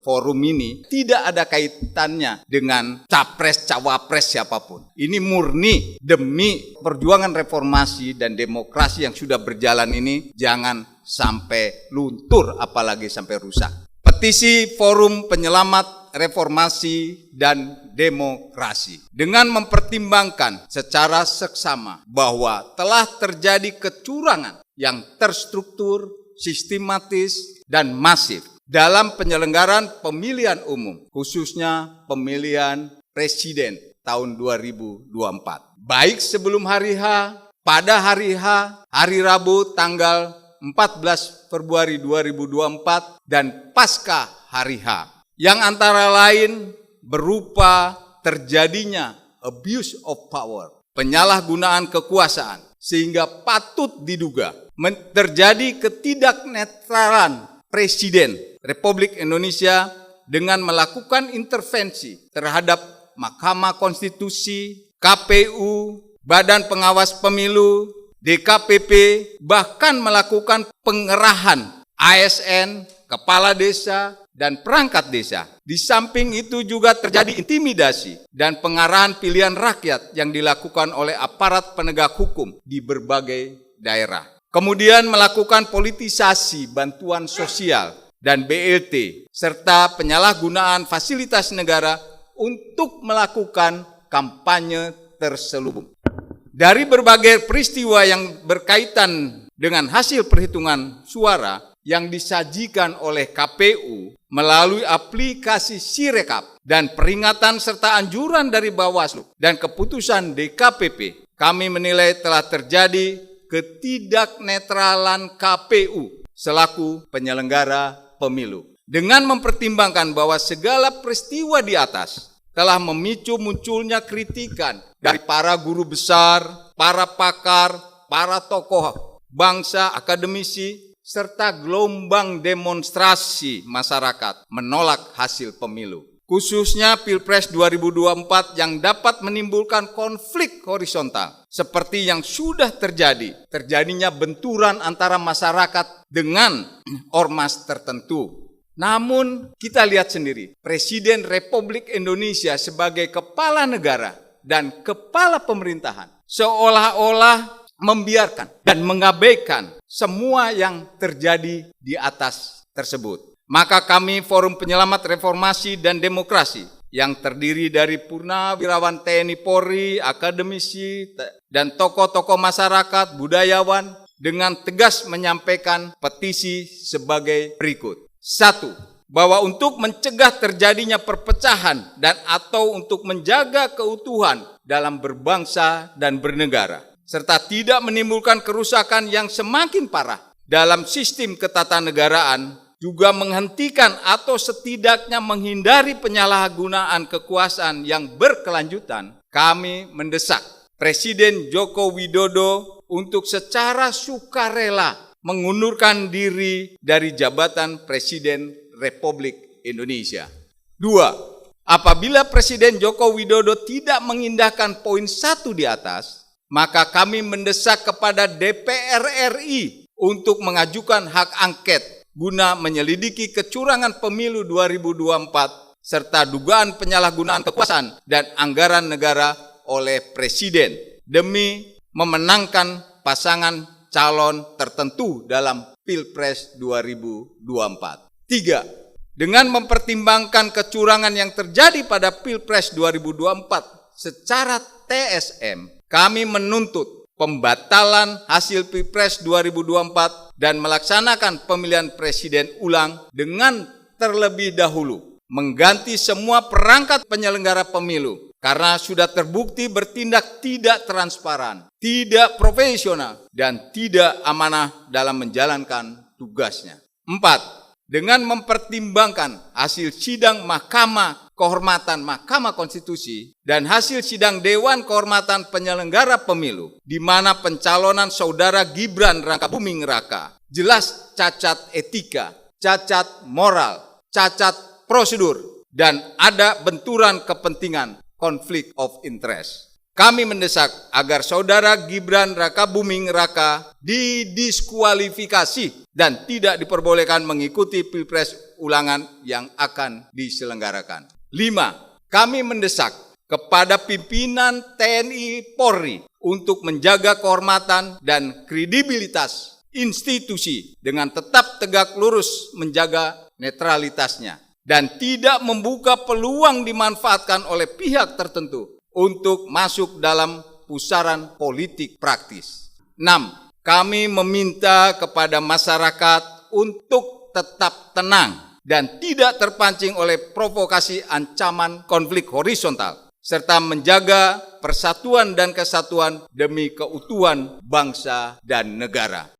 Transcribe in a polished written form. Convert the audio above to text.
forum ini tidak ada kaitannya dengan capres-cawapres siapapun. Ini murni demi perjuangan reformasi dan demokrasi yang sudah berjalan ini jangan sampai luntur apalagi sampai rusak. Petisi Forum Penyelamat Reformasi dan Demokrasi dengan mempertimbangkan secara seksama bahwa telah terjadi kecurangan yang terstruktur, sistematis, dan masif dalam penyelenggaraan pemilihan umum, khususnya pemilihan presiden tahun 2024. Baik sebelum hari H, pada hari H, hari Rabu tanggal 14 Februari 2024, dan pasca hari H, yang antara lain berupa terjadinya abuse of power, penyalahgunaan kekuasaan, sehingga patut diduga terjadi ketidaknetralan Presiden Republik Indonesia dengan melakukan intervensi terhadap Mahkamah Konstitusi, KPU, Badan Pengawas Pemilu, DKPP, bahkan melakukan pengerahan ASN, kepala desa, dan perangkat desa. Di samping itu juga terjadi intimidasi dan pengarahan pilihan rakyat yang dilakukan oleh aparat penegak hukum di berbagai daerah. Kemudian melakukan politisasi bantuan sosial dan BLT, serta penyalahgunaan fasilitas negara untuk melakukan kampanye terselubung. Dari berbagai peristiwa yang berkaitan dengan hasil perhitungan suara yang disajikan oleh KPU melalui aplikasi Sirekap dan peringatan serta anjuran dari Bawaslu dan keputusan DKPP, kami menilai telah terjadi ketidaknetralan KPU selaku penyelenggara pemilu. Dengan mempertimbangkan bahwa segala peristiwa di atas telah memicu munculnya kritikan dari para guru besar, para pakar, para tokoh bangsa, akademisi, serta gelombang demonstrasi masyarakat menolak hasil pemilu. Khususnya Pilpres 2024 yang dapat menimbulkan konflik horizontal seperti yang sudah terjadi. Terjadinya benturan antara masyarakat dengan ormas tertentu. Namun kita lihat sendiri, Presiden Republik Indonesia sebagai kepala negara dan kepala pemerintahan seolah-olah membiarkan dan mengabaikan semua yang terjadi di atas tersebut. Maka kami Forum Penyelamat Reformasi dan Demokrasi yang terdiri dari purnawirawan TNI Polri, akademisi, dan tokoh-tokoh masyarakat, budayawan dengan tegas menyampaikan petisi sebagai berikut. 1. Bahwa untuk mencegah terjadinya perpecahan dan atau untuk menjaga keutuhan dalam berbangsa dan bernegara, serta tidak menimbulkan kerusakan yang semakin parah dalam sistem ketatanegaraan, juga menghentikan atau setidaknya menghindari penyalahgunaan kekuasaan yang berkelanjutan, kami mendesak Presiden Joko Widodo untuk secara sukarela mengundurkan diri dari jabatan Presiden Republik Indonesia. 2. Apabila Presiden Joko Widodo tidak mengindahkan poin 1 di atas, maka kami mendesak kepada DPR RI untuk mengajukan hak angket guna menyelidiki kecurangan pemilu 2024 serta dugaan penyalahgunaan kekuasaan dan anggaran negara oleh Presiden demi memenangkan pasangan calon tertentu dalam Pilpres 2024. 3. Dengan mempertimbangkan kecurangan yang terjadi pada Pilpres 2024 secara TSM, kami menuntut pembatalan hasil Pilpres 2024 dan melaksanakan pemilihan presiden ulang dengan terlebih dahulu mengganti semua perangkat penyelenggara pemilu karena sudah terbukti bertindak tidak transparan, tidak profesional, dan tidak amanah dalam menjalankan tugasnya. 4. Dengan mempertimbangkan hasil sidang Mahkamah Kehormatan Mahkamah Konstitusi dan hasil sidang Dewan Kehormatan Penyelenggara Pemilu, di mana pencalonan saudara Gibran Rakabuming Raka jelas cacat etika, cacat moral, cacat prosedur, dan ada benturan kepentingan, konflik of interest. Kami mendesak agar saudara Gibran Rakabuming Raka didiskualifikasi dan tidak diperbolehkan mengikuti Pilpres ulangan yang akan diselenggarakan. 5. Kami mendesak kepada pimpinan TNI Polri untuk menjaga kehormatan dan kredibilitas institusi dengan tetap tegak lurus menjaga netralitasnya dan tidak membuka peluang dimanfaatkan oleh pihak tertentu untuk masuk dalam pusaran politik praktis. 6. Kami meminta kepada masyarakat untuk tetap tenang dan tidak terpancing oleh provokasi ancaman konflik horizontal, serta menjaga persatuan dan kesatuan demi keutuhan bangsa dan negara.